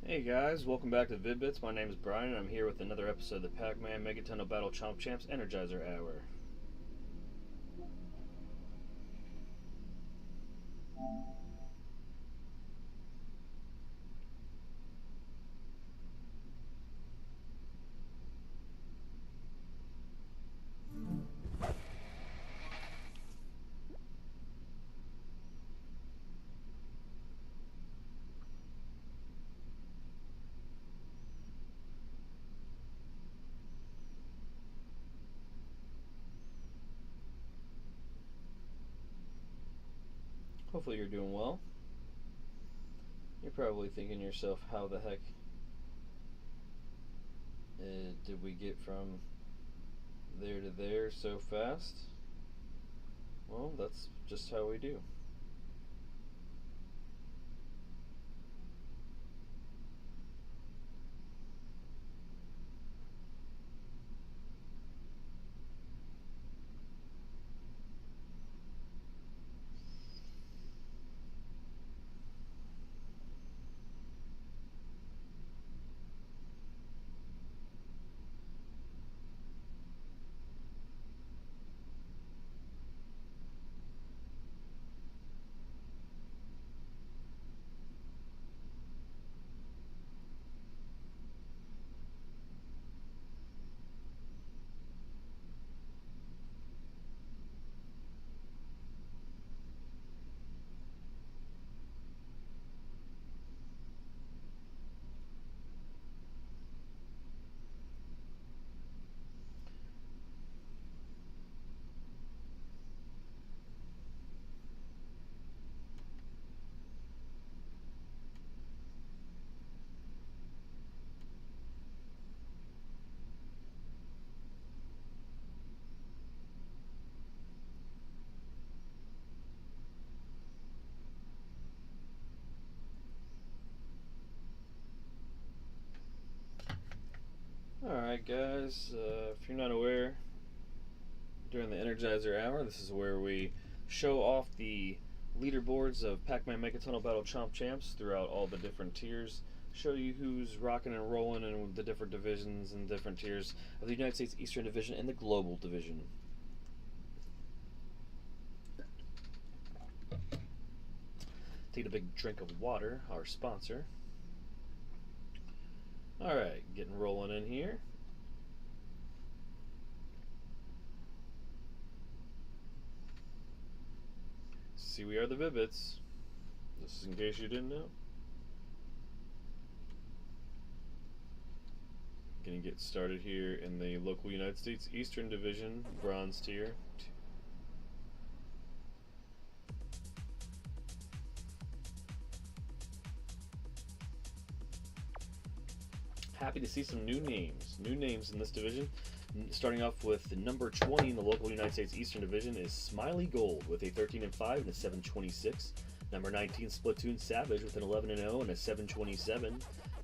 Hey guys, welcome back to Vid-Bits. My name is Brian and I'm here with another episode of the Pac-Man Megaton Battle Chomp Champs Energizer Hour. Hopefully you're doing well. You're probably thinking to yourself, how the heck did we get from there to there so fast? Well, that's just how we do. Alright guys, if you're not aware, during the Energizer Hour, this is where we show off the leaderboards of Pac-Man Megaton Battle Chomp Champs throughout all the different tiers. Show you who's rocking and rolling in the different divisions and different tiers of the United States Eastern Division and the Global Division. Take a big drink of water, our sponsor. Alright, getting rolling in here. See, we are the Vid-Bits. This is in case you didn't know. Gonna get started here in the local United States Eastern Division, bronze tier. Happy to see some new names in this division. Starting off with the number 20 in the local United States Eastern Division is Smiley Gold with a 13-5 and a 726. Number 19, Splatoon Savage with an 11-0 and a 727.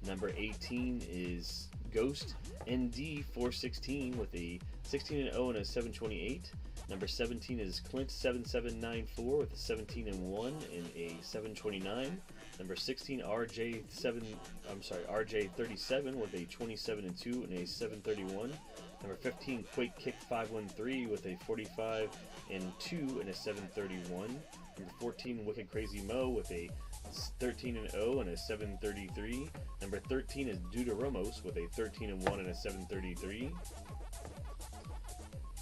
Number 18 is Ghost ND 416 with a 16-0 and a 728. Number 17 is Clint 7794 with a 17-1 and a 729. Number 16 RJ37 with a 27-2 and a 731. Number 15 Quake Kick 513 with a 45-2 and a 731. Number 14 Wicked Crazy Mo with a 13-0 and a 733. Number 13 is Duda Ramos with a 13-1 and a 733.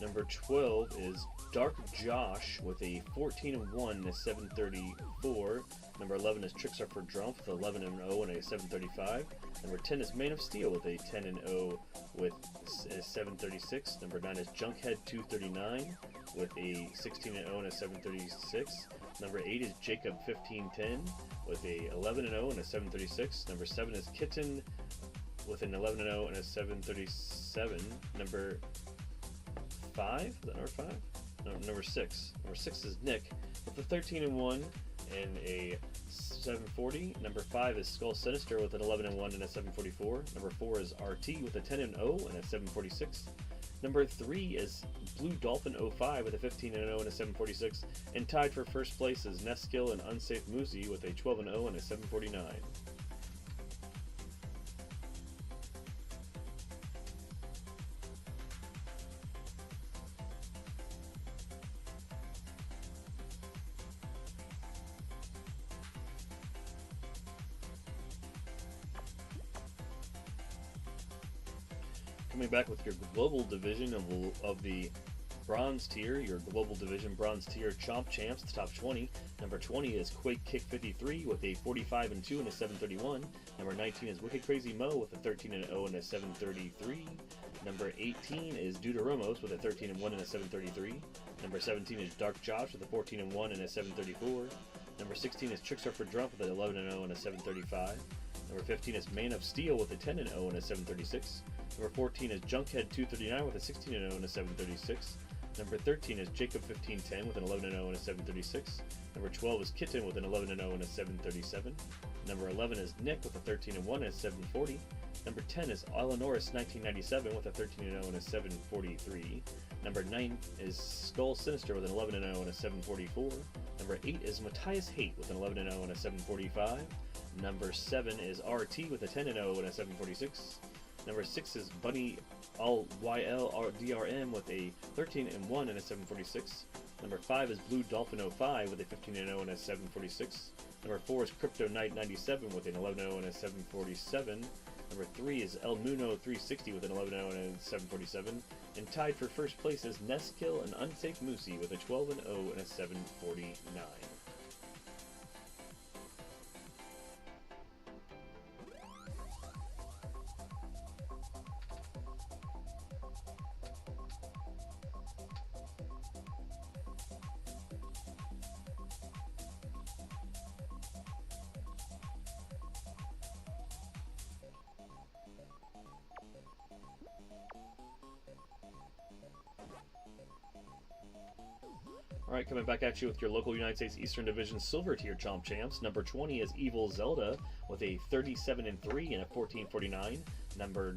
Number 12 is Dark Josh with a 14-1 and a 734. Number 11 is Tricks Are for Drumpf with 11-0 and a 735. Number 10 is Man of Steel with a 10-0 with a 736. Number 9 is Junkhead 239 with a 16-0 and a 736. Number 8 is Jacob 1510 with a 11-0 and a 736. Number 7 is Kitten with an 11-0 and a 737. Number 5? Is that number 5? No, number 6. Number 6 is Nick with a 13-1 and a 740. Number 5 is Skull Sinister with an 11-1 and a 744. Number 4 is RT with a 10-0 and a 746. Number 3 is Blue Dolphin 05 with a 15-0 and a 746. And tied for first place is Neskill and Unsafe Moosey with a 12-0 and a 749. coming back with your global division of the bronze tier, your global division bronze tier Chomp Champs, the top 20. Number 20 is Quake Kick 53 with a 45 and 2 and a 731. Number 19 is Wicked Crazy Mo with a 13 and 0 and a 733. Number 18 is Deuteromos with a 13 and 1 and a 733. Number 17 is Dark Josh with a 14 and 1 and a 734. Number 16 is Trickster for Drunk with an 11 and 0 and a 735. Number 15 is Man of Steel with a 10 and 0 and a 736. Number 14 is Junkhead 239 with a 16 and 0 and a 736. Number 13 is Jacob 1510 with an 11 and 0 and a 736. Number 12 is Kitten with an 11 and 0 and a 737. Number 11 is Nick with a 13 and 1 and a 740. Number 10 is Eleanorus 1997 with a 13 and 0 and a 743. Number 9 is Skull Sinister with an 11 and 0 and a 744. Number 8 is Matthias Hate with an 11 and 0 and a 745. Number 7 is RT with a 10 and 0 and a 746. Number 6 is Bunny YLDRM with a 13 and 1 and a 746. Number 5 is Blue Dolphin 05 with a 15 and 0 and a 746. Number 4 is Crypto Knight 97 with an 11 and 0 and a 747. Number 3 is El Muno 360 with an 11 and 0 and a 747. And tied for first place is Nestkill and Unsafe Moosey with a 12 and 0 and a 749. Alright, coming back at you with your local United States Eastern Division Silver Tier Chomp Champs. Number 20 is Evil Zelda with a 37 and 3 and a 1449. Number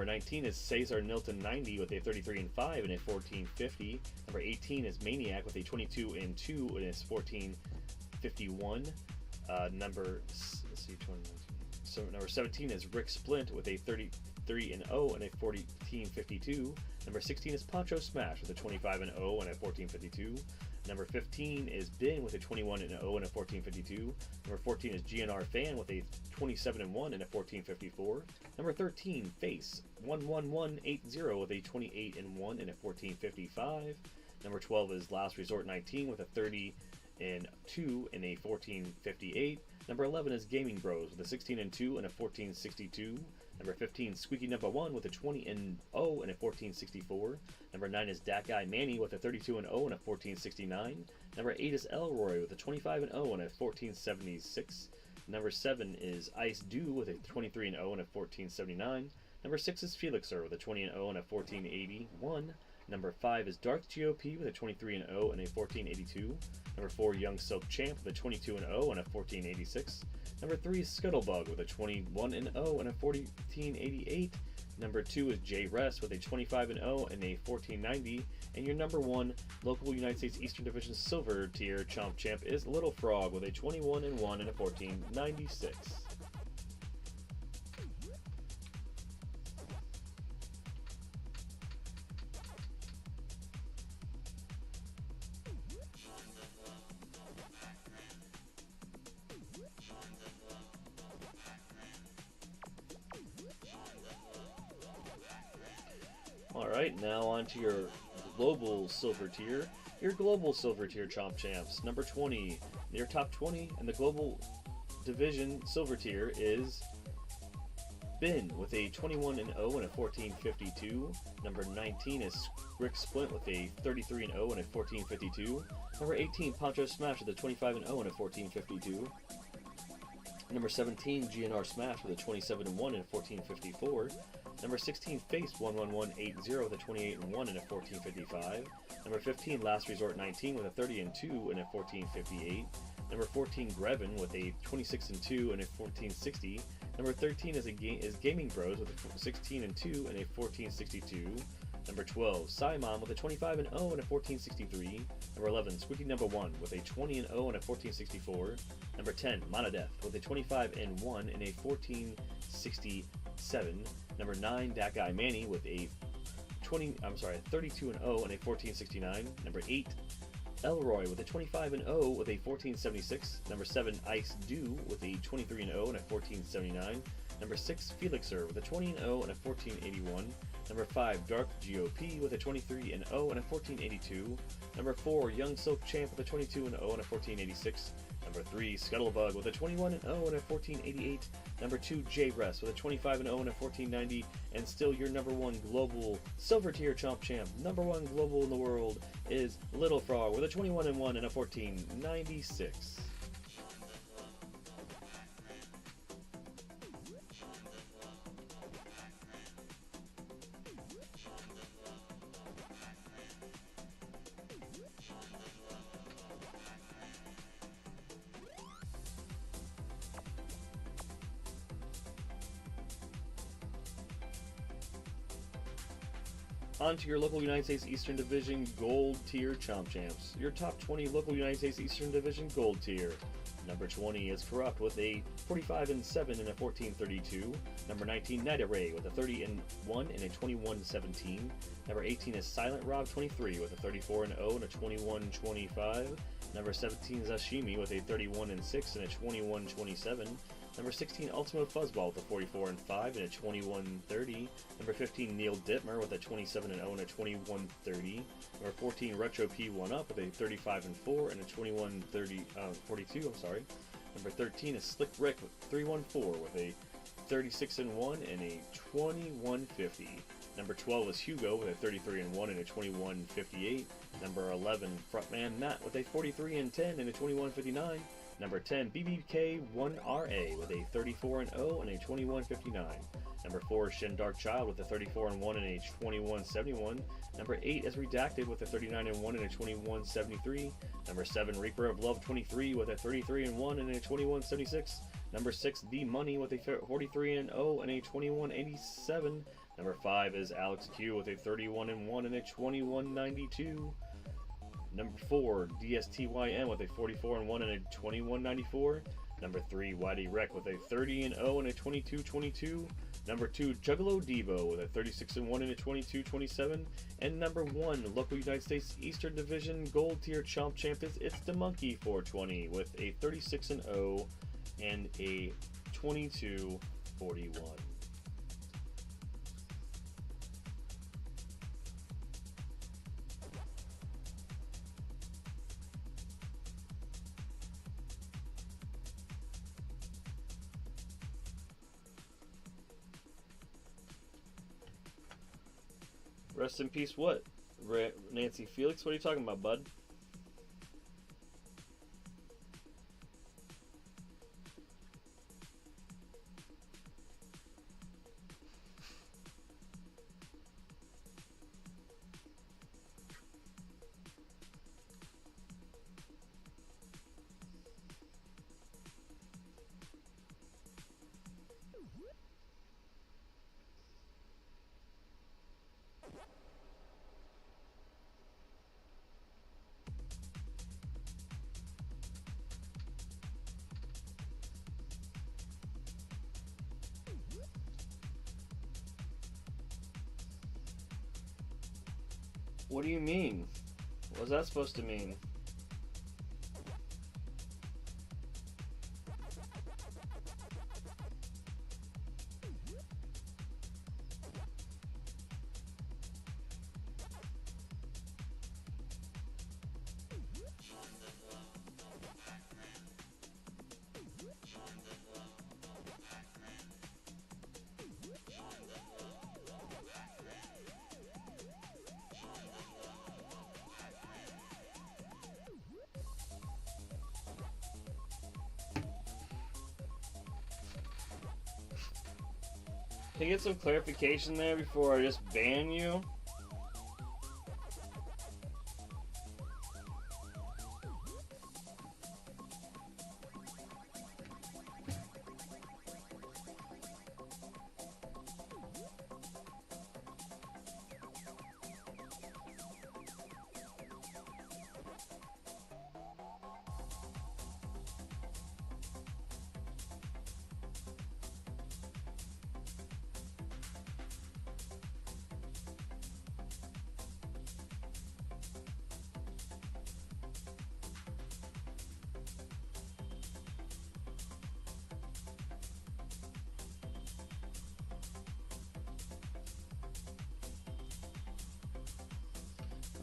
19 is Cesar Nilton 90 with a 33 and 5 and a 1450. Number 18 is Maniac with a 22 and 2 and a 1451. Number 17 is Rick Splint with a 33 and 0 and a 1452. Number 16 is Poncho Smash with a 25 and 0 and a 1452. Number 15 is Bin with a 21 and 0 and a 1452. Number 14 is GNR Fan with a 27 and 1 and a 1454. Number 13, Face 11180 with a 28 and 1 and a 1455. Number 12 is Last Resort 19 with a 30 and 2 and a 1458. Number 11 is Gaming Bros with a 16 and 2 and a 1462. Number 15, Squeaky Number 1 with a 20 and 0 and a 1464. Number 9 is Dat Guy Manny with a 32 and 0 and a 1469. Number 8 is Elroy with a 25 and 0 and a 1476. Number 7 is Ice Dew with a 23 and 0 and a 1479. Number 6 is Felixer with a 20 and 0 and a 1481. Number 5 is Dark GOP with a 23 and 0 and a 1482. Number 4, Young Silk Champ with a 22 and 0 and a 1486. Number 3 is Scuttlebug with a 21 and 0 and a 1488. Number 2 is J Rest with a 25 and 0 and a 1490. And your number 1 local United States Eastern Division Silver Tier Chomp Champ is Little Frog with a 21 and 1 and a 1496. Alright, now on to your global silver tier. Your global silver tier Chomp Champs. Number 20. Your top 20 in the global division silver tier is Bin with a 21 and 0 and a 1452. Number 19 is Rick Splint with a 33 and 0 and a 1452. Number 18, Poncho Smash with a 25 and 0 and a 1452. Number 17, GNR Smash with a 27 and 1 and a 1454. Number 16, Face 11180 with a 28 and 1 and a 1455. Number 15, Last Resort 19 with a 30 and 2 and a 1458. Number 14, Grevin with a 26 and 2 and a 1460. Number 13 is Gaming Bros with a 16 and 2 and a 1462. Number 12, Simon with a 25 and 0 and a 1463. Number 11, Squeaky Number 1 with a 20 and 0 and a 1464. Number 10, Monodeth with a 25 and 1 and a 1467. Number 9, Dat Guy Manny with a 32 and 0 and a 1469. Number 8, Elroy with a 25 and 0 with a 1476. Number 7, Ice Dew with a 23 and 0 and a 1479. Number 6, Felixer with a 20-0 and a 1481. Number 5, Dark GOP with a 23-0 and a 1482. Number 4, Young Silk Champ with a 22-0 and a 1486. Number 3, Scuttlebug with a 21-0 and a 1488. Number 2, J-Rest with a 25-0 and a 1490. And still your number 1 global silver tier Chomp Champ, number 1 global in the world, is Little Frog with a 21-1 and a 1496. On to your local United States Eastern Division Gold Tier Chomp Champs. Your top 20 local United States Eastern Division Gold Tier. Number 20 is Corrupt with a 45-7 and a 1432. Number 19, Night Array with a 30-1 and a 2117. Number 18 is Silent Rob 23 with a 34-0 and a 2125. Number 17 is Ashimi with a 31-6 and a 2127. Number 16, Ultimo Fuzzball with a 44-5 and a 2130. Number 15, Neil Dittmer with a 27-0 and a 2130. Number 14, Retro P1-Up with a 35-4 and a 42. I'm sorry. Number 13 is Slick Rick with 314 with a 36-1 and a 2150. Number 12 is Hugo with a 33-1 and a 2158. Number 11, Frontman Matt with a 43-10 and a 2159. Number 10, BBK1RA with a 34-0 and a 2159. Number 4, Shin Dark Child with a 34-1 and a 2171. Number 8 is Redacted with a 39-1 and a 2173. Number 7, Reaper of Love 23 with a 33-1 and a 2176. Number 6, The Money with a 43-0 and a 2187. Number 5 is Alex Q with a 31-1 and a 2192. Number 4, DSTYM with a 44-1 and a 2194. Number 3, Whitey Wreck with a 30-0 and a 2222. Number 2, Juggalo Devo with a 36-1 and a 2227. And number 1, local United States Eastern Division Gold Tier Chomp Champ is It's the Monkey 420 with a 36-0 and a 2241. Rest in peace, what? Nancy Felix? What are you talking about, bud? What do you mean? What's that supposed to mean? Can I get some clarification there before I just ban you?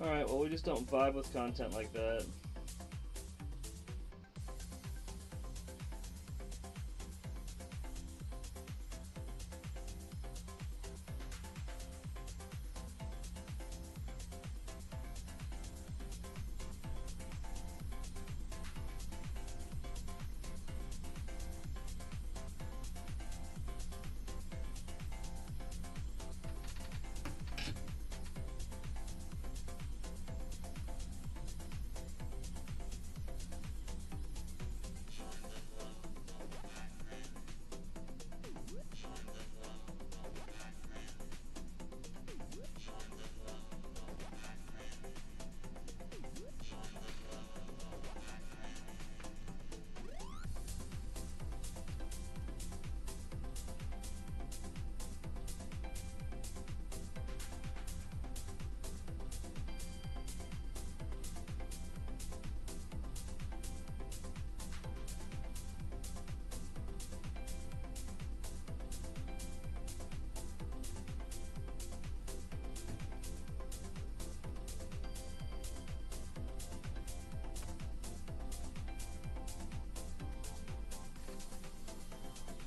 Alright, well, we just don't vibe with content like that.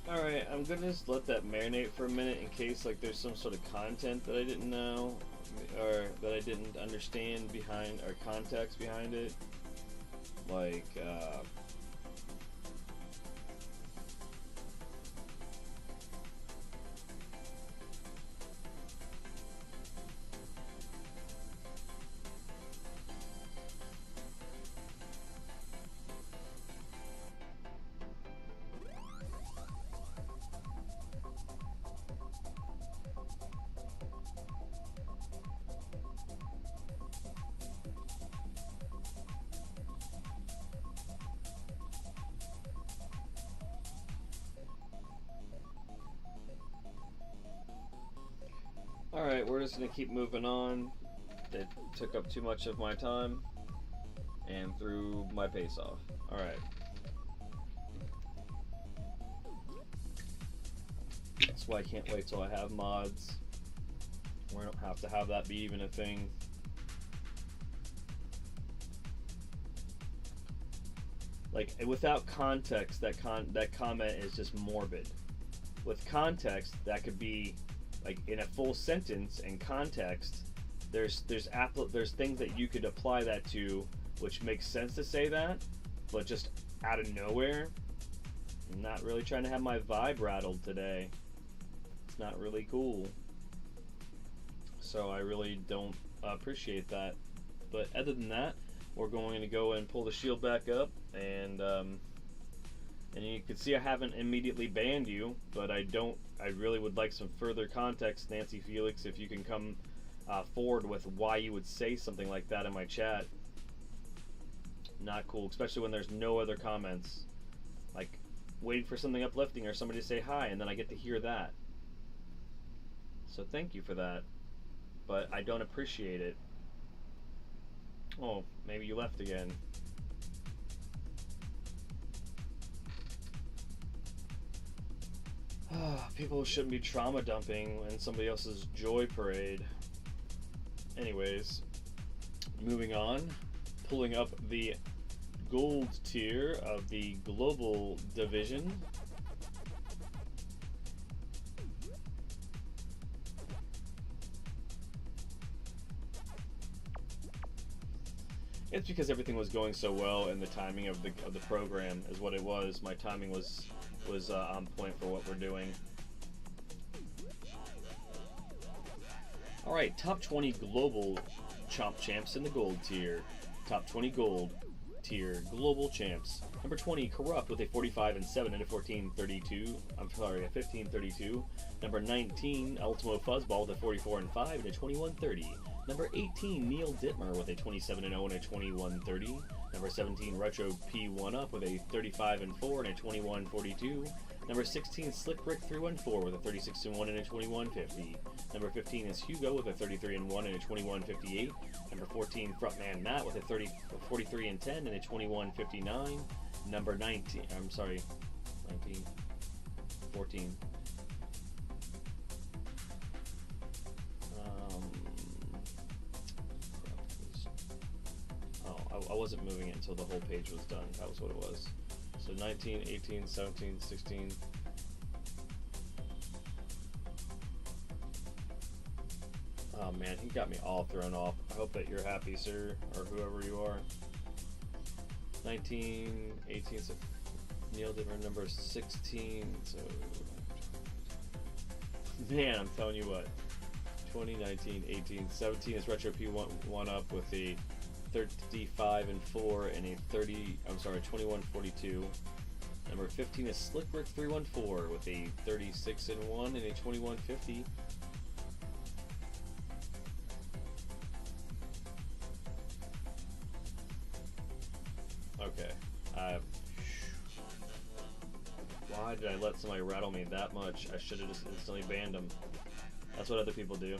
Alright, I'm gonna just let that marinate for a minute in case like there's some sort of content that I didn't know or that I didn't understand behind or context behind it. Like alright, we're just gonna keep moving on. It took up too much of my time and threw my pace off. Alright. That's why I can't wait till I have mods where I don't have to have that be even a thing. Like, without context, that comment is just morbid. With context, that could be like in a full sentence and context. There's things that you could apply that to, which makes sense to say that, but just out of nowhere. I'm not really trying to have my vibe rattled today. It's not really cool. So I really don't appreciate that. But other than that, we're going to go and pull the shield back up, and you can see I haven't immediately banned you, but I really would like some further context, Nancy Felix, if you can come forward with why you would say something like that in my chat. Not cool, especially when there's no other comments. Like, waiting for something uplifting or somebody to say hi, and then I get to hear that. So thank you for that, but I don't appreciate it. Oh, maybe you left again. People shouldn't be trauma dumping in somebody else's joy parade. Anyways, moving on, pulling up the gold tier of the global division. It's because everything was going so well, and the timing of the program is what it was. My timing was on point for what we're doing. All right, top 20 global Chomp champs in the gold tier. Top 20 gold tier global champs. Number 20, Corrupt with a 45-7 and a 14-32. I'm sorry, a 15-32. Number 19, Ultimo Fuzzball with a 44-5 and a 21-30. Number 18, Neil Dittmer with a 27-0 and a 21-30. Number 17, Retro P1 Up with a 35-4 and a 21-42. Number 16, Slick Rick 314 with a 36-1 and a 21-50. Number 15 is Hugo with a 33-1 and a 21-58. Number 14, Frontman Matt with a 43-10 and a 21-59. Number 19, 14. I wasn't moving it until the whole page was done. That was what it was. So 19, 18, 17, 16. Oh man, he got me all thrown off. I hope that you're happy, sir, or whoever you are. 19, 18, so Neil Dimmer number 16, so man, I'm telling you what. 20, 19, 18, 17 is Retro P1 up with a 35 and 4 and a 21, 42. Number 15 is Slickbrick 314 with a 36 and 1 and a 21, 50. Okay. Why did I let somebody rattle me that much? I should have just instantly banned them. That's what other people do.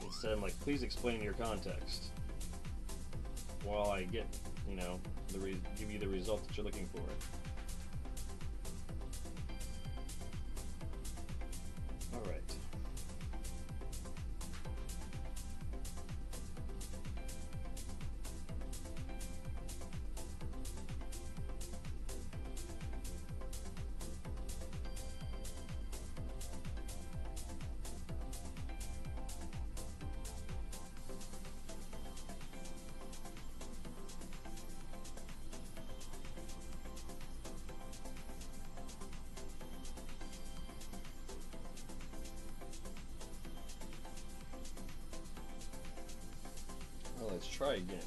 Instead, I'm like, please explain your context while I get, you know, give you the result that you're looking for. All right. Well, let's try again.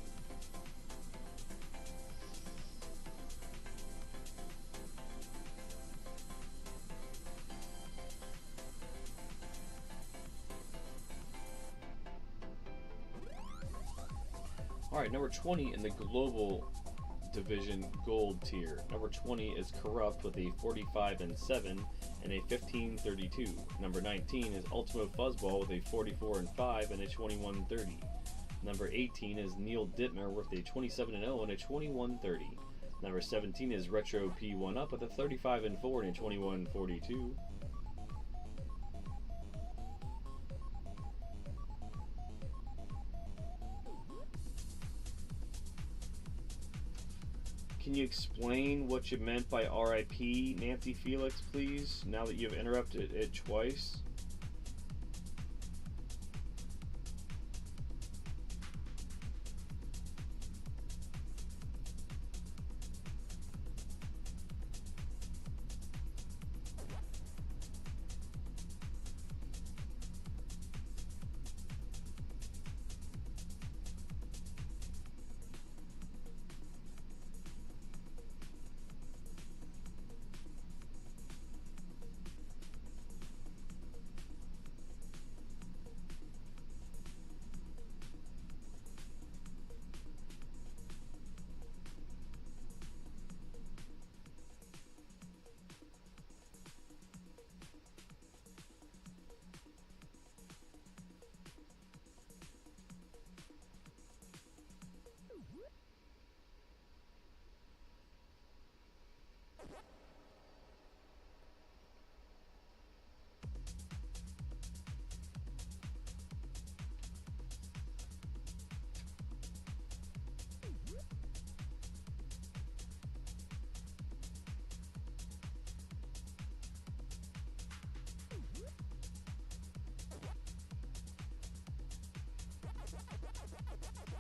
Alright, number 20 in the global division gold tier. Number 20 is Corrupt with a 45 and 7 and a 15-32. Number 19 is Ultimo Fuzzball with a 44 and 5 and a 21-30. Number 18 is Neil Dittmer with a 27 and 0 and a 21-30. Number 17 is Retro P1 Up with a 35 and 4 and a 21-42. Can you explain what you meant by RIP, Nancy Felix, please, now that you've interrupted it twice?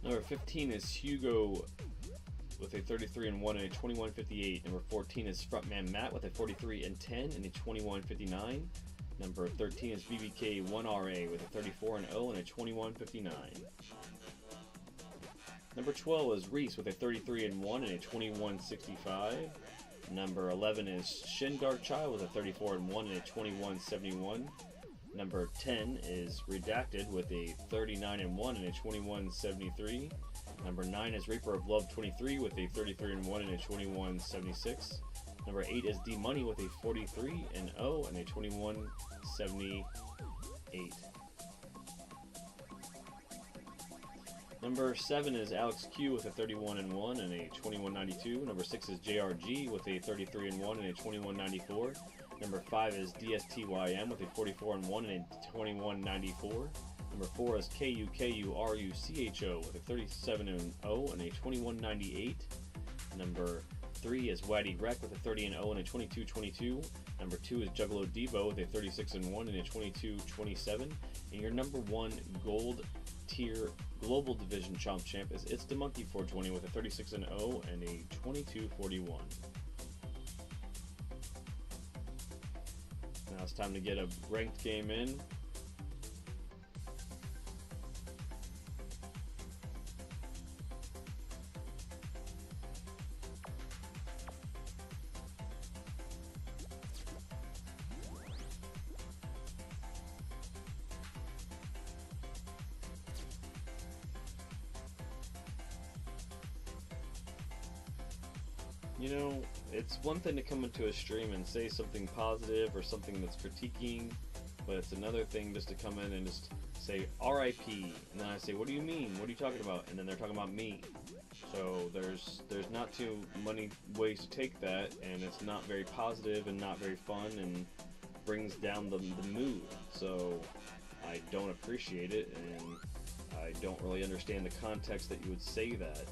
Number 15 is Hugo with a 33 and 1 and a 21.58. Number 14 is Frontman Matt with a 43 and 10 and a 21.59. Number 13 is BBK 1RA with a 34 and 0 and a 21.59. Number 12 is Reese with a 33 and 1 and a 21.65. Number 11 is Shin Dark Child with a 34 and 1 and a 21.71. Number 10 is Redacted with a 39 and 1 and a 21.73. Number 9 is Reaper of Love 23 with a 33 and 1 and a 21.76. Number 8 is D Money with a 43 and 0 and a 21.78. Number 7 is Alex Q with a 31 and 1 and a 21.92. Number 6 is JRG with a 33 and 1 and a 21.94. Number 5 is DSTYM with a 44-1 and a 21.94. Number 4 is KUKURUCHO with a 37-0 and a 21.98. Number 3 is Waddy Rec with a 30-0 and a 22.22. Number 2 is Juggalo Debo with a 36-1 and a 22.27. And your number 1 gold tier global division Chomp champ is It's the Monkey 420 with a 36-0 and a 22.41. Now it's time to get a ranked game in. You know, it's one thing to come into a stream and say something positive or something that's critiquing, but it's another thing just to come in and just say RIP, and then I say, what do you mean? What are you talking about? And then they're talking about me. So there's not too many ways to take that, and it's not very positive and not very fun and brings down the mood. So I don't appreciate it, and I don't really understand the context that you would say that.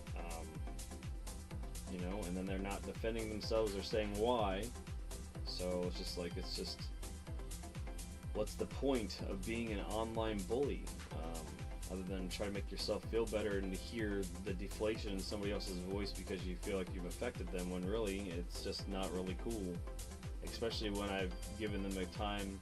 You know, and then they're not defending themselves or saying why. So it's just like, what's the point of being an online bully? Other than try to make yourself feel better and to hear the deflation in somebody else's voice because you feel like you've affected them, when really it's just not really cool. Especially when I've given them a time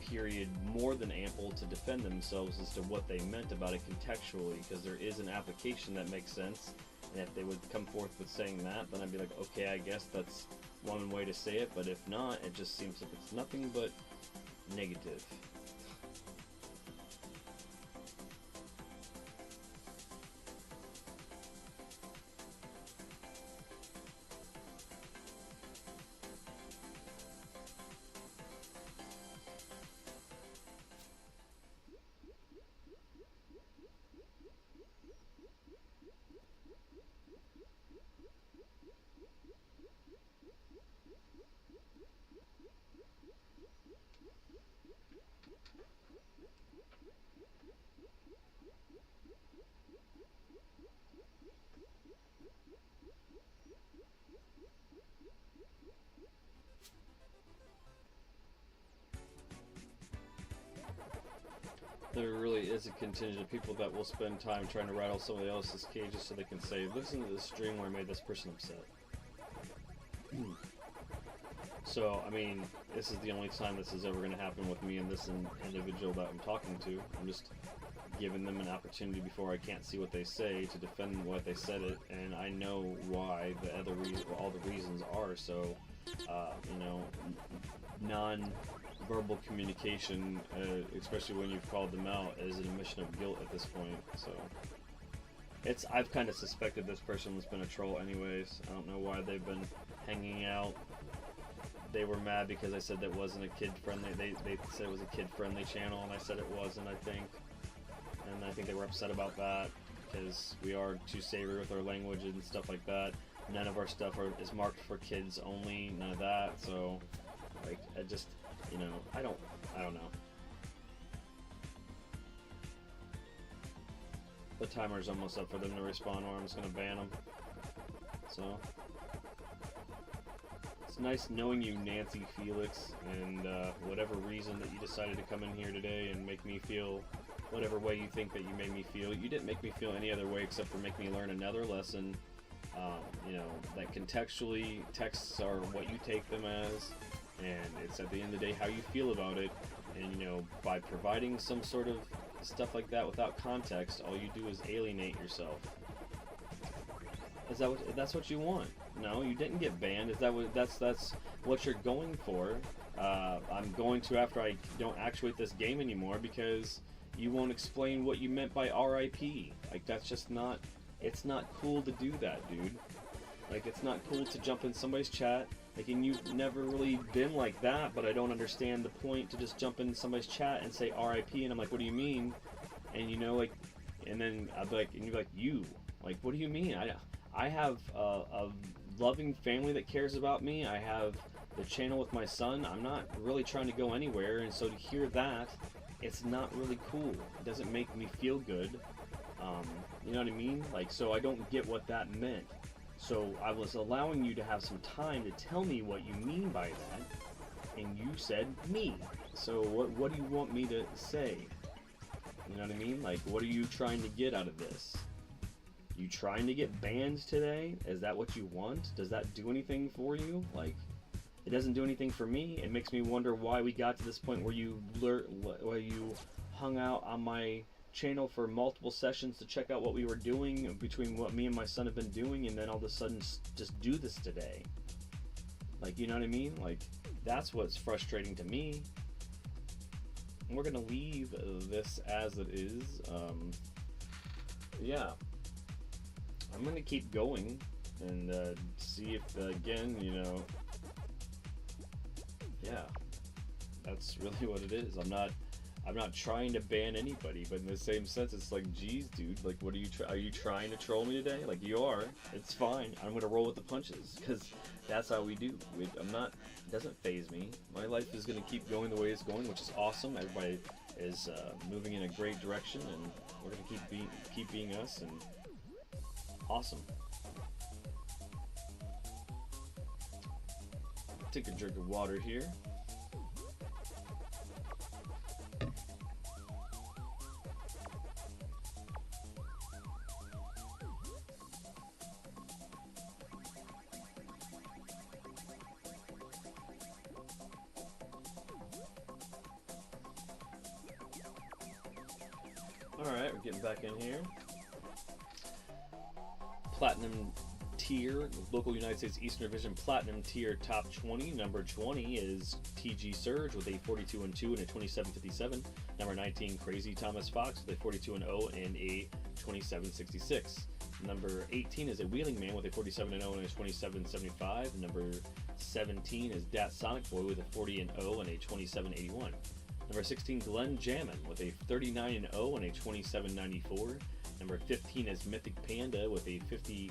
period more than ample to defend themselves as to what they meant about it contextually, because there is an application that makes sense. And if they would come forth with saying that, then I'd be like, okay, I guess that's one way to say it, but if not, it just seems like it's nothing but negative. There really is a contingent of people that will spend time trying to rattle somebody else's cages so they can say, listen to this stream where I made this person upset. So, I mean, this is the only time this is ever going to happen with me and this individual that I'm talking to. I'm just giving them an opportunity before I can't see what they say to defend what they said it, and I know why all the reasons are. So, you know, non-verbal communication, especially when you've called them out, is an admission of guilt at this point. So, I've kind of suspected this person has been a troll anyways. I don't know why they've been hanging out. They were mad because I said that wasn't a kid-friendly. They said it was a kid-friendly channel, and I said it wasn't, I think. And I think they were upset about that because we are too savory with our language and stuff like that. None of our stuff is marked for kids only. None of that. So, like, I just, you know, I don't know. The timer's almost up for them to respond, or I'm just gonna ban them. So. It's nice knowing you, Nancy Felix, and whatever reason that you decided to come in here today and make me feel whatever way you think that you made me feel. You didn't make me feel any other way except for make me learn another lesson, you know, that contextually texts are what you take them as, and it's at the end of the day how you feel about it, and, you know, by providing some sort of stuff like that without context, all you do is alienate yourself. That's what you want? No, you didn't get banned. Is that what that's what you're going for? I'm going to, after I don't actuate this game anymore, because you won't explain what you meant by RIP. Like, that's just not. It's not cool to do that, dude. Like, it's not cool to jump in somebody's chat. Like, and you've never really been like that, but I don't understand the point to just jump in somebody's chat and say RIP, and I'm like, what do you mean? And, you know, like, and then I'd be like, and you're like, you, like, what do you mean? I have a loving family that cares about me. I have the channel with my son, I'm not really trying to go anywhere, and so to hear that, it's not really cool. It doesn't make me feel good. You know what I mean? Like, so I don't get what that meant. So I was allowing you to have some time to tell me what you mean by that, and you said me. So what do you want me to say? You know what I mean? Like, what are you trying to get out of this? You trying to get banned today? Is that what you want? Does that do anything for you? Like, it doesn't do anything for me. It makes me wonder why we got to this point where you hung out on my channel for multiple sessions to check out what we were doing between what me and my son have been doing, and then all of a sudden just do this today. Like, you know what I mean? Like, that's what's frustrating to me. We're gonna leave this as it is. Yeah, I'm gonna keep going and see if again, you know. Yeah, that's really what it is. I'm not trying to ban anybody, but in the same sense, it's like, geez, dude, like, what are you trying to troll me today? Like, you are. It's fine. I'm gonna roll with the punches, because that's how we do. It doesn't faze me. My life is gonna keep going the way it's going, which is awesome. Everybody is moving in a great direction, and we're gonna keep being us, and awesome. Take a drink of water here. Alright, we're getting back in here. Platinum tier, local United States Eastern Division Platinum tier top 20. Number 20 is TG Surge with a 42-2 and a 27.57. Number 19, Crazy Thomas Fox with a 42-0 and a 27.66. Number 18 is a Wheeling Man with a 47-0 and a 27.75. Number 17 is Dat Sonic Boy with a 40-0 and a 27.81. Number 16, Glenn Jammin with a 39-0 and a 27.94. Number 15 is Mythic Panda with a 50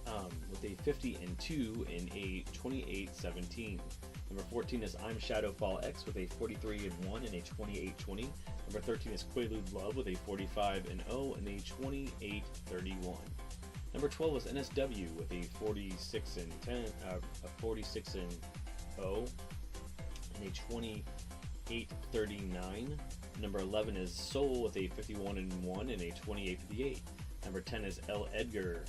and 2 and a 28.17. Number 14 is I'm Shadowfall X with a 43 and 1 and a 28.20. Number 13 is Quaalude Love with a 45 and 0 and a 28.31. Number 12 is NSW with a 46 and 10, a 46 and 0 and a 28.39. Number 11 is Soul with a 51 and 1 and a 28.58. Number 10 is L. Edgar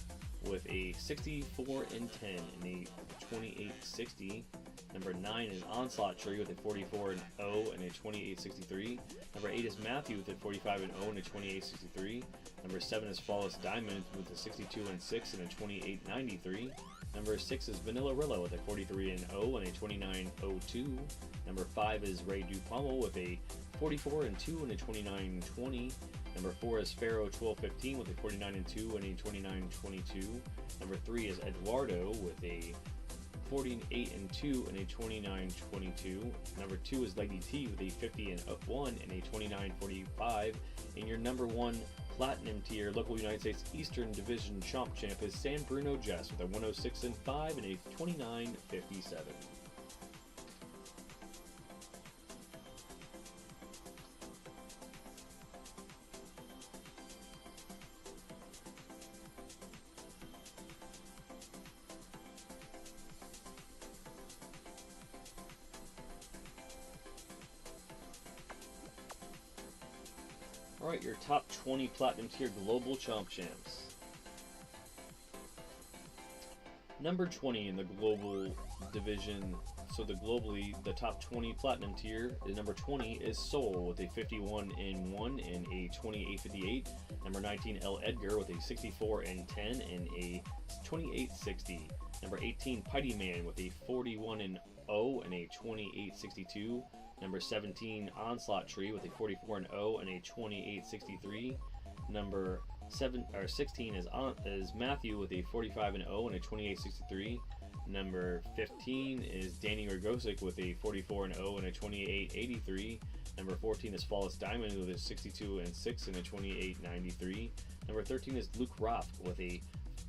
with a 64 and 10 and a 28.60. Number 9 is Onslaught Tree with a 44 and 0 and a 28.63. Number 8 is Matthew with a 45 and 0 and a 28.63. Number 7 is Flawless Diamond with a 62 and 6 and a 28.93. Number 6 is Vanilla Rilla with a 43 and 0 and a 29.02. Number 5 is Ray Dupommel with a 44 and 2 and a 29.20. Number 4 is Pharaoh 1215 with a 49 and 2 and a 29.22. Number 3 is Eduardo with a 48 and 2 and a 29.22. Number 2 is Lady T with a 50 and 1 and a 29.45. And your number 1 Platinum tier local United States Eastern Division Chomp champ is San Bruno Jess with a 106 and 5 and a 29.57. Alright, your top 20 Platinum tier global Chomp champs. Number 20 in the global division, so the top 20 Platinum tier, number 20 is Soul with a 51 and 1 and a 28.58. Number 19, L. Edgar with a 64 and 10 and a 28.60. Number 18, Piety Man with a 41 and 0 and a 28.62. Number 17, Onslaught Tree with a 44 and 0 and a 28.63. Number 16 is Matthew with a 45 and 0 and a 28.63. Number 15 is Danny Rogosic with a 44 and 0 and a 28.83. Number 14 is Flawless Diamond with a 62 and 6 and a 28.93. Number 13 is Luke Roth with a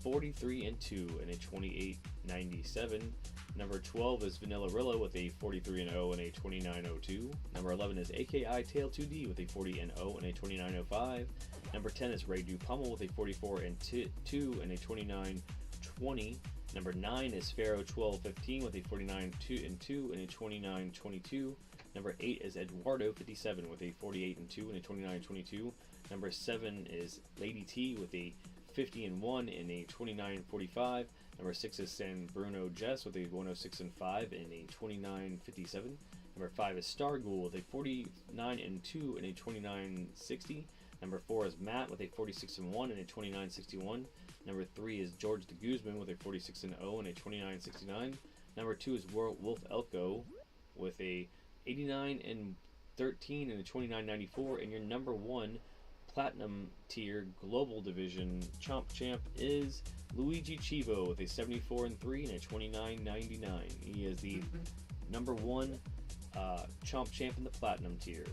43 and 2 and a 28.97. Number 12 is Vanillarilla with a 43-0 and a 29.02. Number 11 is AKI Tail 2D with a 40-0 and a 29.05. Number 10 is Ray Pummel with a 44-2 and a 29.20. Number 9 is Pharaoh 1215 with a 49-2 and a 29.22. Number 8 is Eduardo 57 with a 48-2 and a 29.22. Number 7 is Lady T with a 50-1 and a 29.45. Number 6 is San Bruno Jess with a 106-5 and a 29.57. Number 5 is Star Ghoul with a 49-2 and a 29.60. Number 4 is Matt with a 46-1 and a 29.61. Number 3 is George de Guzman with a 46-0 and a 29.69. Number 2 is Wolf Elko with a 89-13 and a 29.94. And your number 1 Platinum tier Global Division Chomp Champ is Luigi Chivo with a 74-3 and a 29.99. He is the number 1 Chomp Champ in the Platinum tier.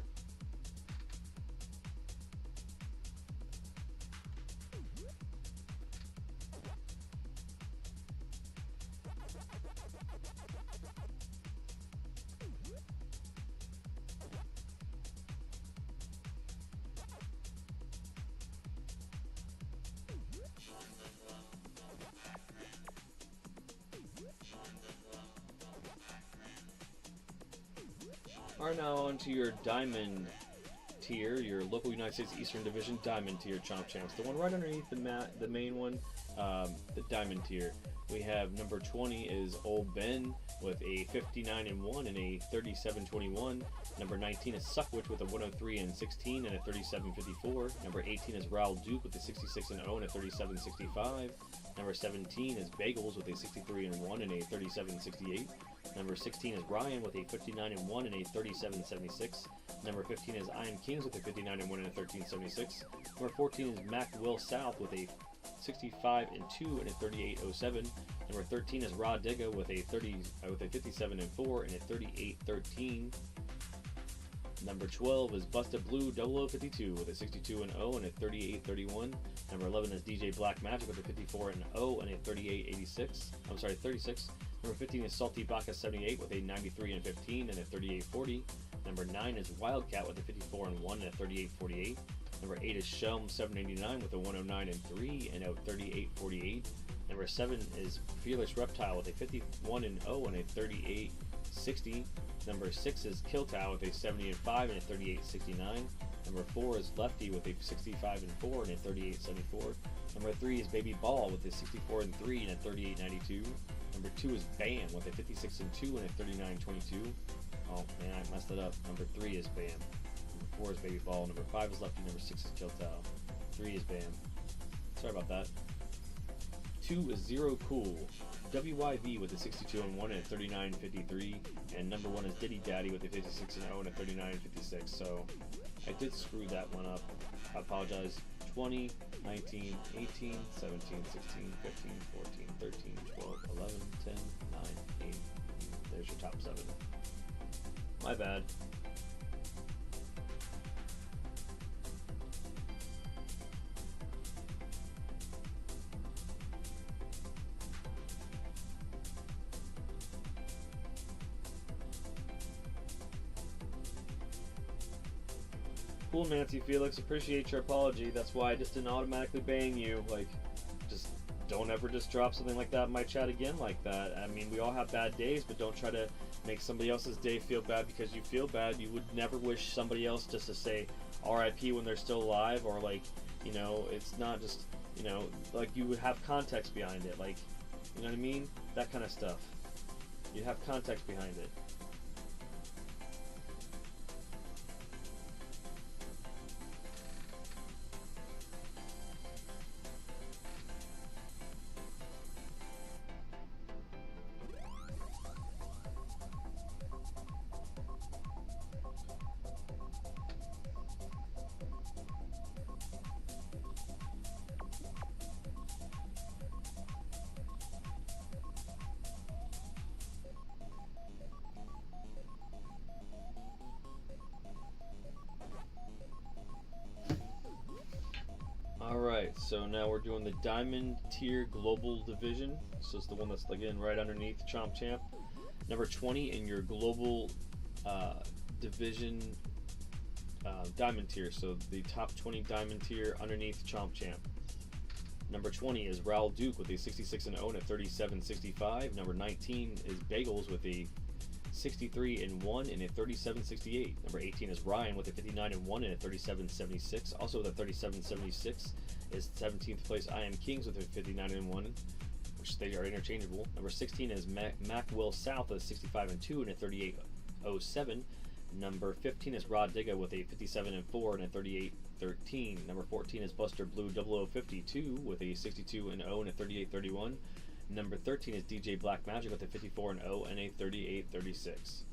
Alright, now on to your Diamond tier, your local United States Eastern Division Diamond tier Chomp Champs. The one right underneath the main one, the Diamond tier. We have number 20 is Old Ben with a 59-1 and a 37-21. Number 19 is Suckwitch with a 103-16 and a 37-54. Number 18 is Raul Duke with a 66-0 and a 37-65. Number 17 is Bagels with a 63-1 and a 37-68. Number 16 is Ryan with a 59-1 and a 37-76. Number 15 is I Am Kings with a 59-1 and a 13-76. Number 14 is Mac Will South with a 65-2 and a 38-07. Number 13 is Rod Digga with a 57-4 and a 38-13. Number 12 is Busted Blue 0052 with a 62-0 and a 38-31. Number 11 is DJ Black Magic with a 54-0 and a 36. Number 15 is Salty Baka 78 with a 93-15 and a 38-40. Number 9 is Wildcat with a 54-1 and a 38-48. Number 8 is Shelm 789 with a 109-3 and a 38-48. Number 7 is Fearless Reptile with a 51-0 and a 38-60. Number 6 is Killtow with a 70-5 and a 38-69. Number 4 is Lefty with a 65-4 and a 38-74. Number 3 is Baby Ball with a 64-3 and a 38-92. Number 2 is Bam with a 56-2 and a 39-22. Oh man, I messed it up. Number 3 is Bam. Number 4 is Baby Ball. Number 5 is Lefty. Number 6 is Killtow. 3 is Bam. Sorry about that. 2 is Zero Cool. WYV with a 62-1 and a 39-53. And number 1 is Diddy Daddy with a 56-0 and a 39-56. So I did screw that one up. I apologize. 20, 19, 18, 17, 16, 15, 14, 13, 12, 11, 10, 9, 8. There's your top 7. My bad. Cool, Nancy Felix. Appreciate your apology. That's why I just didn't automatically bang you. Like, just don't ever just drop something like that in my chat again like that. I mean, we all have bad days, but don't try to make somebody else's day feel bad because you feel bad. You would never wish somebody else just to say RIP when they're still alive, or like, you know, it's not just, you know, like you would have context behind it. Like, you know what I mean? That kind of stuff. You have context behind it. Alright, so now we're doing the Diamond Tier Global Division. So it's the one that's, again, right underneath Chomp Champ. Number 20 in your Global Division Diamond Tier. So the top 20 Diamond Tier underneath Chomp Champ. Number 20 is Raul Duke with a 66-0 and a 37.65. Number 19 is Bagels with a 63-1 and a 37.68. Number 18 is Ryan with a 59-1 and a 37.76. Also with a 37.76 is 17th place I Am Kings with a 59-1, which they are interchangeable. Number 16 is MacLeod South with a 65-2 and a 38.07. Number 15 is Rod Digga with a 57-4 and a 38.13. Number 14 is Buster Blue 0052 with a 62-0 and a 38.31. Number 13 is DJ Black Magic with a 54-0 and a 38.36.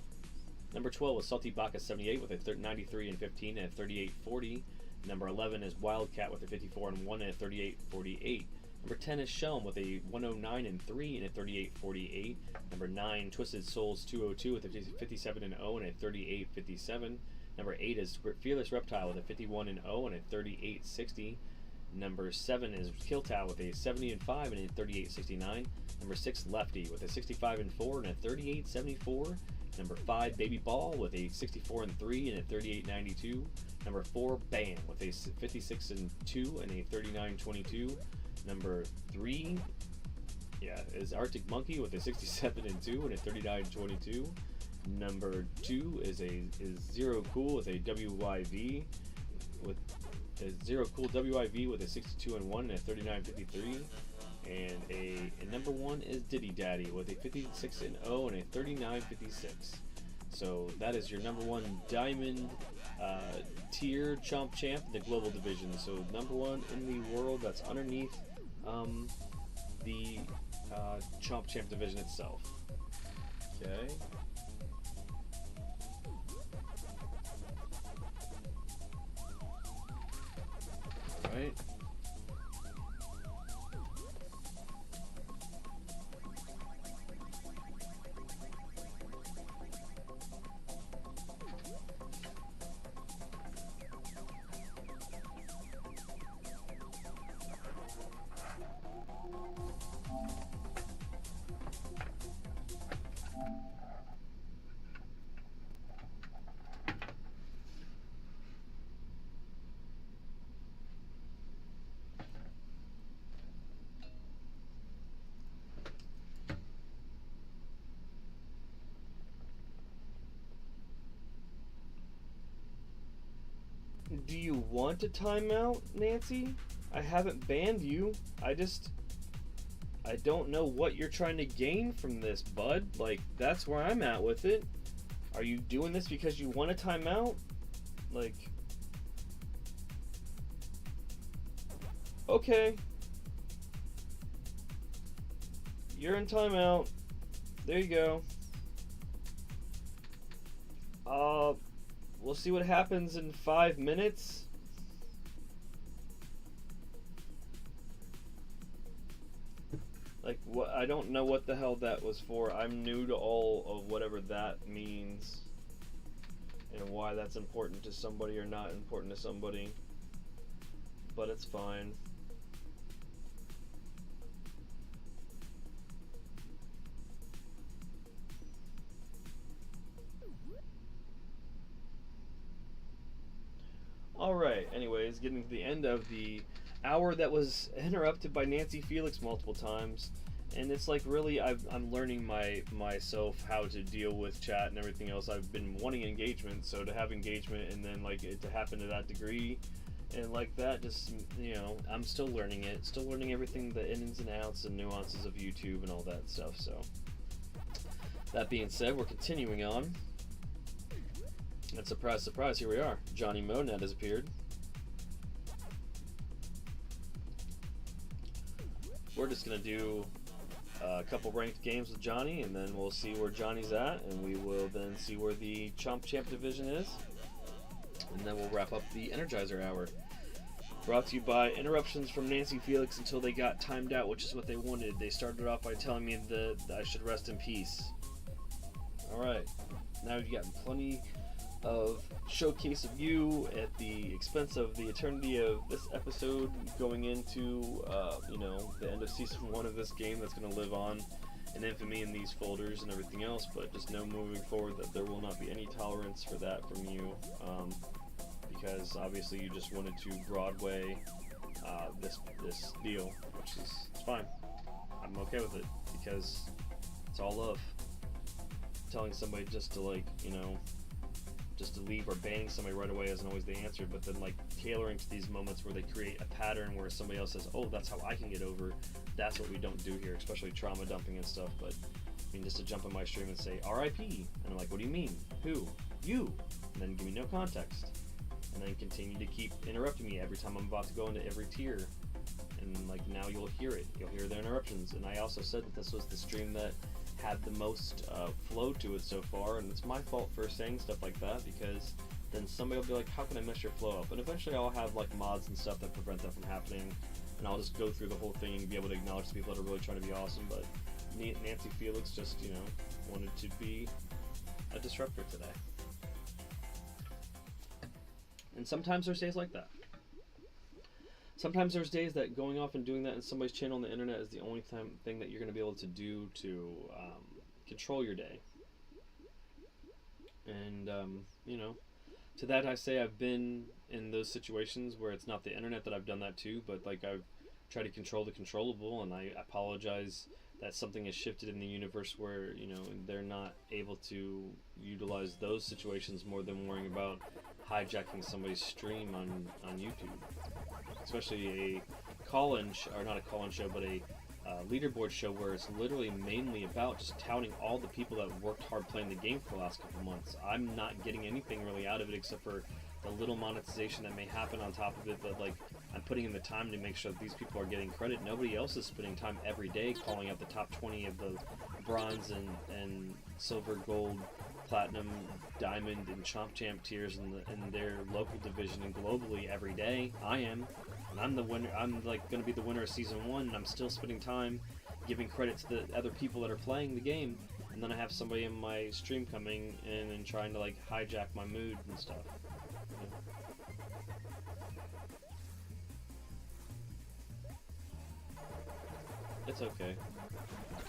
Number 12 is Salty Baka 78 with a 93-15 and a 38.40. Number 11 is Wildcat with a 54-1 and a 38.48. Number 10 is Shelm with a 109-3 and a 38.48. Number 9, Twisted Souls 202 with a 57-0 and a 38.57. Number 8 is Fearless Reptile with a 51-0 and a 38.60. Number 7 is Killtow with a 70-5 and a 38.69. Number 6, Lefty with a 65-4 and a 38.74. Number 5, Baby Ball with a 64-3 and a 38.92. Number 4, Bam with a 56-2 and a 39.22. Number 3, is Arctic Monkey with a 67-2 and a 39.22. Number 2 is Zero Cool with a WYV with Zero Cool WIV with a 62-1 and a 39.53, and number 1 is Diddy Daddy with a 56-0 and a 39.56. So that is your number 1 Diamond Tier Chomp Champ in the Global Division. So number 1 in the world, that's underneath the Chomp Champ Division itself. Okay. Right. Do you want a timeout, Nancy? I haven't banned you. I don't know what you're trying to gain from this, bud. Like, that's where I'm at with it. Are you doing this because you want a timeout? Like, okay. You're in timeout. There you go. We'll see what happens in 5 minutes. Like, what? I don't know what the hell that was for. I'm new to all of whatever that means and why that's important to somebody or not important to somebody. But it's fine. Alright, anyways, getting to the end of the hour that was interrupted by Nancy Felix multiple times. And it's like, really, I'm learning myself how to deal with chat and everything else. I've been wanting engagement, so to have engagement and then like it to happen to that degree and like that, just, you know, I'm still learning it. Still learning everything, the ins and outs and nuances of YouTube and all that stuff. So, that being said, we're continuing on. And surprise, surprise, here we are. Johnny Monad has appeared. We're just going to do a couple ranked games with Johnny, and then we'll see where Johnny's at, and we will then see where the Chomp Champ division is. And then we'll wrap up the Energizer Hour. Brought to you by interruptions from Nancy Felix until they got timed out, which is what they wanted. They started off by telling me that I should rest in peace. Alright. Now you've got plenty of showcase of you at the expense of the eternity of this episode going into, you know, the end of Season 1 of this game that's going to live on in infamy in these folders and everything else, but just know moving forward that there will not be any tolerance for that from you, because obviously you just wanted to Broadway this deal, which is it's fine. I'm okay with it because it's all love. Telling somebody just to, like, you know, just to leave or banning somebody right away isn't always the answer, but then, like, tailoring to these moments where they create a pattern where somebody else says, oh, that's how I can get over, that's what we don't do here, especially trauma dumping and stuff. But I mean, just to jump on my stream and say RIP, and I'm like, what do you mean? Who? You? And then give me no context, and then continue to keep interrupting me every time I'm about to go into every tier, and like now you'll hear it, you'll hear the interruptions. And I also said that this was the stream that had the most flow to it so far, and it's my fault for saying stuff like that, because then somebody will be like, how can I mess your flow up? And eventually I'll have like mods and stuff that prevent that from happening, and I'll just go through the whole thing and be able to acknowledge the people that are really trying to be awesome. But Nancy Felix just, you know, wanted to be a disruptor today. And sometimes there's days like that. Sometimes there's days that going off and doing that in somebody's channel on the internet is the only thing that you're going to be able to do to control your day. And, you know, to that I say I've been in those situations where it's not the internet that I've done that to, but like I've tried to control the controllable, and I apologize that something has shifted in the universe where, you know, they're not able to utilize those situations more than worrying about hijacking somebody's stream on YouTube. Especially a call-in, or not a call-in show, but a leaderboard show where it's literally mainly about just touting all the people that worked hard playing the game for the last couple months. I'm not getting anything really out of it except for the little monetization that may happen on top of it, but like I'm putting in the time to make sure that these people are getting credit. Nobody else is spending time every day calling out the top 20 of the bronze and silver, gold, platinum, diamond, and Chomp Champ tiers in their local division and globally every day. I am. And I'm the winner. I'm like going to be the winner of Season 1, and I'm still spending time giving credit to the other people that are playing the game. And then I have somebody in my stream coming in and trying to like hijack my mood and stuff. It's okay.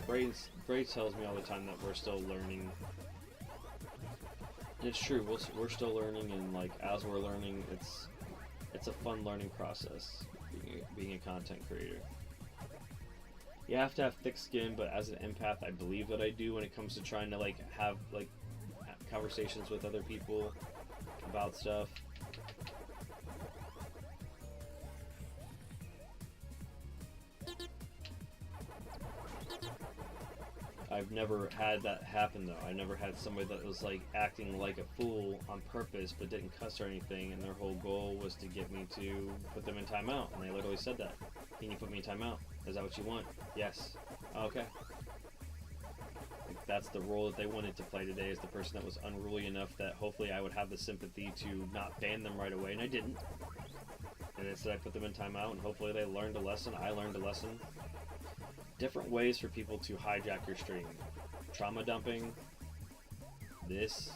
Braid tells me all the time that we're still learning. And it's true, we're still learning, and like as we're learning, it's a fun learning process, being a content creator. You have to have thick skin, but as an empath, I believe that I do when it comes to trying to like have like conversations with other people about stuff. I've never had that happen though. I never had somebody that was like acting like a fool on purpose but didn't cuss or anything, and their whole goal was to get me to put them in timeout, and they literally said that. Can you put me in timeout? Is that what you want? Yes. Okay. Like, that's the role that they wanted to play today, is the person that was unruly enough that hopefully I would have the sympathy to not ban them right away, and I didn't. And instead I put them in timeout, and hopefully they learned a lesson. I learned a lesson. Different ways for people to hijack your stream. Trauma dumping. This.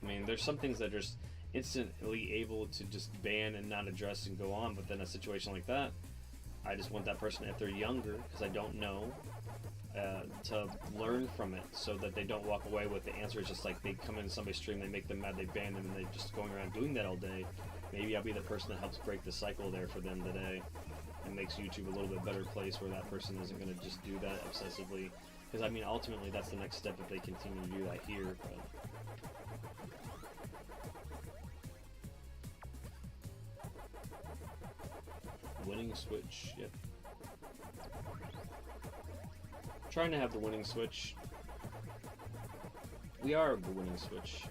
I mean, there's some things that are just instantly able to just ban and not address and go on, but then a situation like that, I just want that person, if they're younger, because I don't know, to learn from it so that they don't walk away with the answer is just like they come into somebody's stream, they make them mad, they ban them, and they're just going around doing that all day. Maybe I'll be the person that helps break the cycle there for them today. It makes YouTube a little bit better place where that person isn't going to just do that obsessively. Because, I mean, ultimately, that's the next step if they continue to do that here. But winning switch, yep. Trying to have the winning switch. We are the winning switch.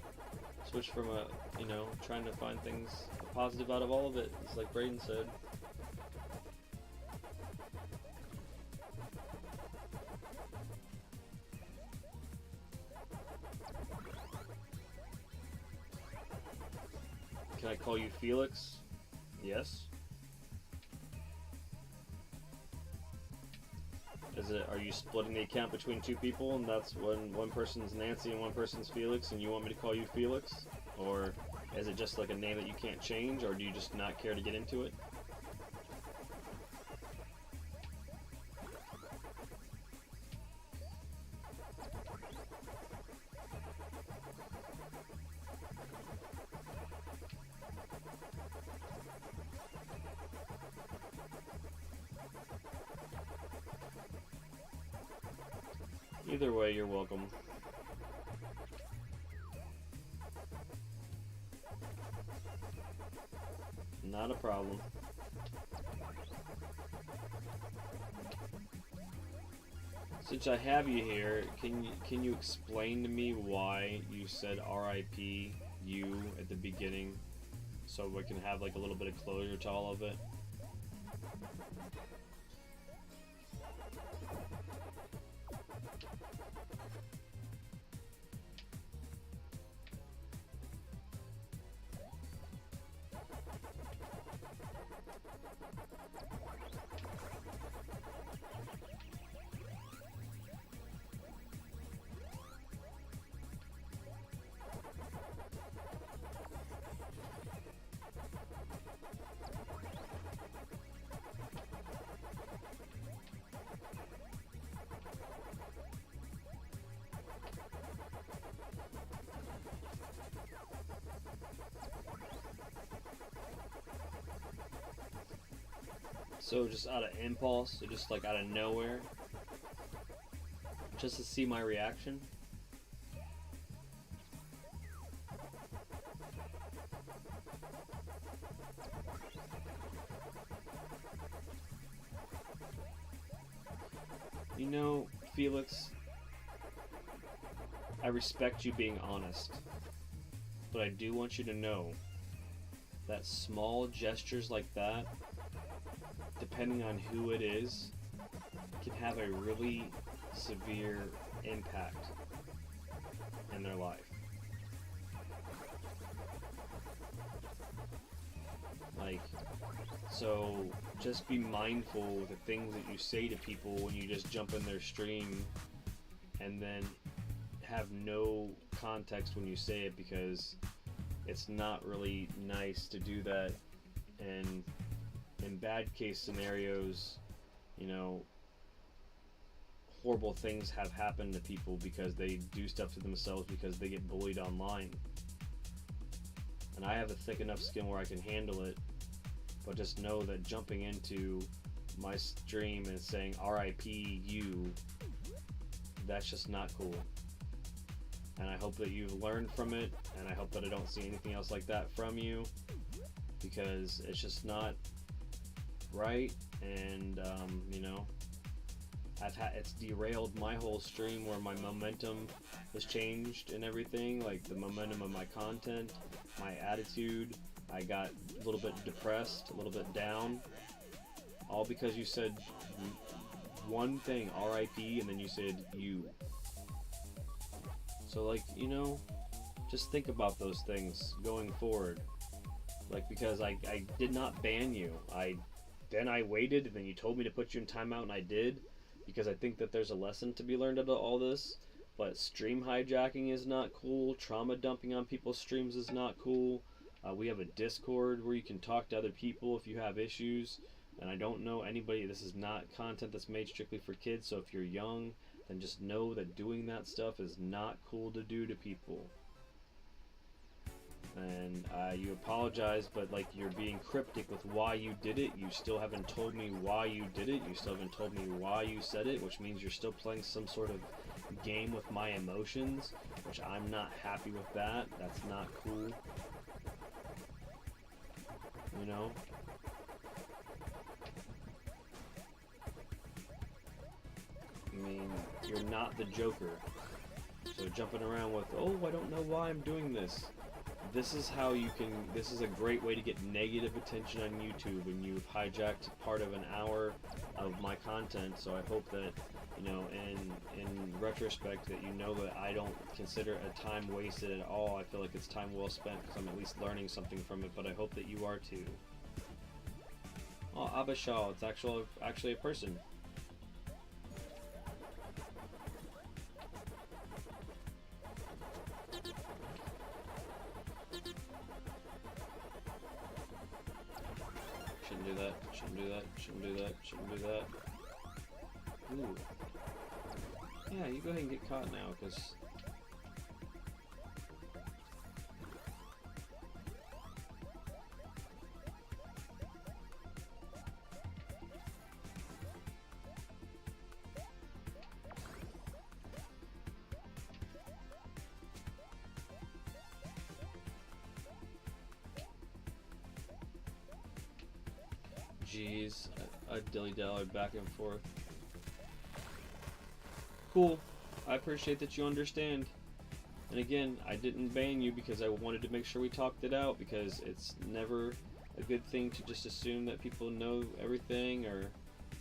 Switch from a, you know, trying to find things positive out of all of it. It's like Braden said. Can I call you Felix? Yes. Is it, are you splitting the account between two people, and that's when one person's Nancy and one person's Felix, and you want me to call you Felix? Or is it just like a name that you can't change, or do you just not care to get into it? Either way, you're welcome. Not a problem. Since I have you here, can you explain to me why you said R.I.P. you at the beginning, so we can have like a little bit of closure to all of it? So just out of impulse, so just like out of nowhere, just to see my reaction. You know, Felix, I respect you being honest, but I do want you to know that small gestures like that, depending on who it is, can have a really severe impact in their life. Like, so just be mindful with the things that you say to people when you just jump in their stream, and then have no context when you say it, because it's not really nice to do that. And in bad case scenarios, you know, horrible things have happened to people because they do stuff to themselves because they get bullied online. And I have a thick enough skin where I can handle it, but just know that jumping into my stream and saying RIP you, that's just not cool. And I hope that you've learned from it, and I hope that I don't see anything else like that from you, because it's just not right. And you know, it's derailed my whole stream, where my momentum has changed and everything, like the momentum of my content, my attitude. I got a little bit depressed, a little bit down, all because you said one thing, RIP, and then you said you. So, like, you know, just think about those things going forward. Like, because I did not ban you. Then I waited, and then you told me to put you in timeout, and I did, because I think that there's a lesson to be learned out of all this. But stream hijacking is not cool. Trauma dumping on people's streams is not cool. We have a Discord where you can talk to other people if you have issues. And I don't know anybody. This is not content that's made strictly for kids. So if you're young, then just know that doing that stuff is not cool to do to people. And you apologize, but like, you're being cryptic with why you did it. You still haven't told me why you did it. You still haven't told me why you said it, which means you're still playing some sort of game with my emotions, which I'm not happy with that. That's not cool. You know? I mean, you're not the Joker. So jumping around with, oh, I don't know why I'm doing this. This is how you can, this is a great way to get negative attention on YouTube, and you've hijacked part of an hour of my content. So I hope that, you know, in retrospect, that you know that I don't consider it a time wasted at all. I feel like it's time well spent, because I'm at least learning something from it, but I hope that you are too. Oh, Abishal, it's actually a person. Shouldn't do that. Shouldn't do that. Shouldn't do that. Shouldn't do that. Ooh. Yeah, you go ahead and get caught now, because... Jeez, I dilly-dallied back and forth. Cool. I appreciate that you understand. And again, I didn't ban you because I wanted to make sure we talked it out, because it's never a good thing to just assume that people know everything or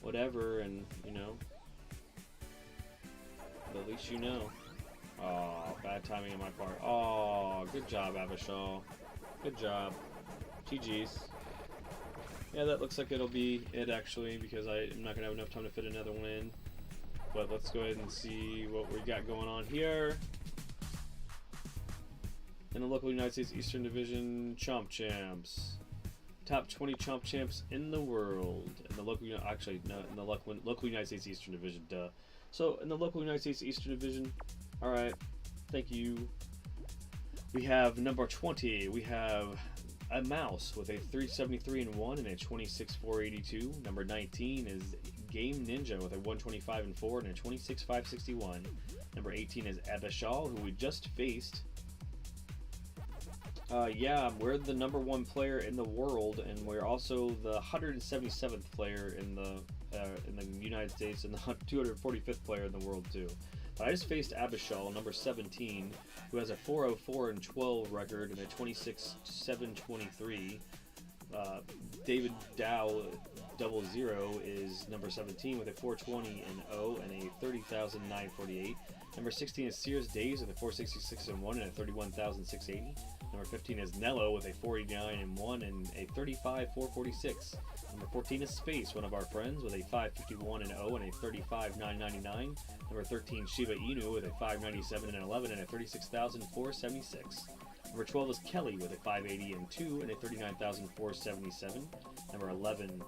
whatever, and, you know. But at least you know. Oh, bad timing on my part. Oh, good job, Avishal. Good job. GG's. Yeah, that looks like it'll be it, actually, because I'm not going to have enough time to fit another one in. But let's go ahead and see what we got going on here. In the local United States Eastern Division Chomp Champs. Top 20 Chomp Champs in the world. In the local, actually, no, in the local United States Eastern Division, duh. So, in the local United States Eastern Division, alright, thank you. We have number 20, we have a mouse with a 373-1 and a 26-482. Number 19 is Game Ninja with a 125-4 and a 26-561. Number 18 is Avishal, who we just faced. Yeah, we're the number 1 player in the world, and we're also the 177th player in the United States, and the 245th player in the world too. But I just faced Avishal, number 17, who has a 404-12 record and a 26-723. David Dow 00 is number 17 with a 420-0 and a 30,948. Number 16 is Sears Days with a 466-1 and a 31,680. Number 15 is Nello with a 489-1 and a 35,446. Number 14 is Space, one of our friends, with a 551-0 and a 35,999. Number 13, Shiba Inu with a 597-11 and a 36,476. Number 12 is Kelly with a 580-2 and a 39,477. Number 11,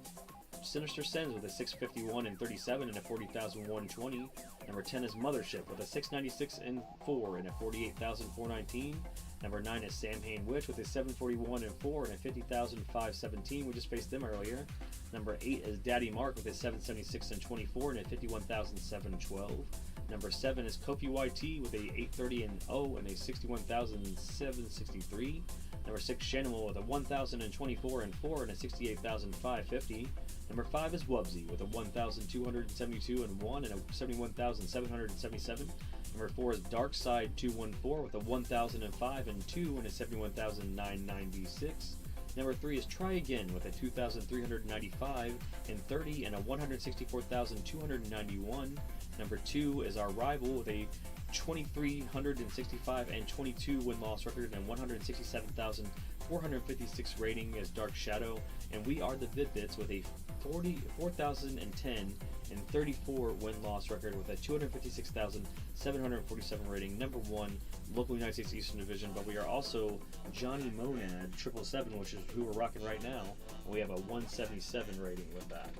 Sinister Sens with a 651-37 and a 40,120. Number 10 is Mothership with a 696-4 and a 48,419. Number 9 is Sam Hain Witch with a 741-4 and a 50,517. We just faced them earlier. Number 8 is Daddy Mark with a 776-24 and a 51,712. Number 7 is Kofi YT with a 830-0 and a 61,763. Number 6, Shanimal with a 1,024-4 and a 68,550. Number 5 is Wubsy with a 1,272-1 and a 71,777. Number 4 is Darkside 214 with a 1,005-2 and a 71,996. Number 3 is Try Again with a 2,395-30 and a 164,291. Number 2 is Our Rival with a 2,365-22 win-loss record and 167,456 rating as Dark Shadow. And we are the Vid-Bits with a 4,034 win-loss record with a 256,747 rating. Number 1, local United States Eastern Division, but we are also Johnny Monad 777, which is who we're rocking right now. And we have a 177 rating with that.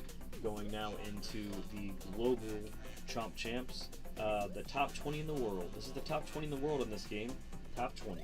Going now into the global Chomp Champs, the top 20 in the world. This is the top 20 in the world in this game. Top 20.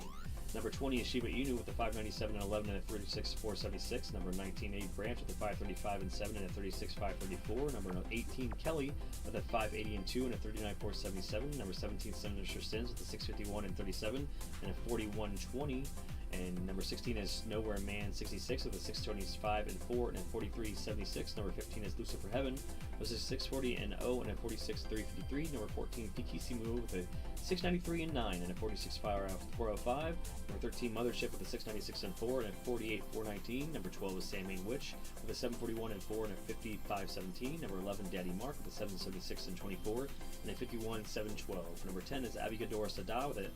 Number 20 is Shiba Inu with a 597-11 and a 36,476. Number 19, A Branch with a 535-7 and a 36,534. Number 18, Kelly with a 580-2 and a 39,477. Number 17, Sinister Sins with a 651-37 and a 41-20. And number 16 is Nowhere Man 66 with a 625-4 and a 43-76. Number 15 is Lucifer Heaven with a 640-0 and a 46-353. Number 14, Pikisimu with a 693-9 and a 46-405. Number 13, Mothership with a 696-4 and a 48-419. Number 12 is Sam Hain Witch with a 741-4 and a 55-17. Number 11, Daddy Mark with a 776-24 and a 51-712. Number 10 is Abigail Sada with a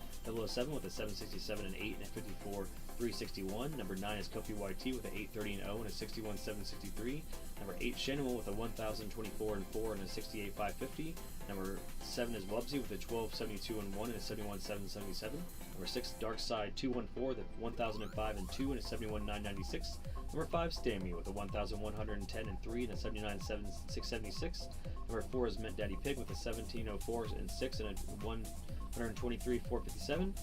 007 with a 767-8 and a 54-361. Number 9 is Kofi YT with an 830-0 and a 61-763. Number 8, Shanimal with a 1,024-4 and a 68-550. Number 7 is Wubsy with a 1272-1 and a 71-777. Number 6, Dark Side 214 with a 1005 and 2 and a 71,996. Number 5, Stammy with a 1110 and 3 and a 79,676. Number 4 is Mint Daddy Pig with a 1704 and 6 and a 123,457.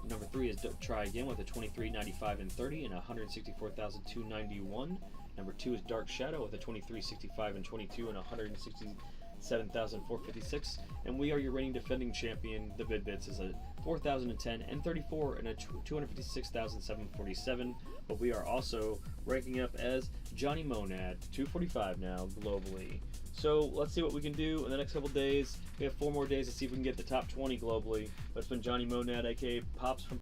Number 3 is Try Again with a 2395 and 30 and a 164,291. Number 2 is Dark Shadow with a 2365 and 22 and a 167,456. And we are your reigning defending champion. The Vid-Bits is a 4,010 and 34 and a 256,747. But we are also ranking up as Johnny Monad, 245 now globally. So let's see what we can do in the next couple days. We have 4 more days to see if we can get the top 20 globally. But it's been Johnny Monad, aka Pops from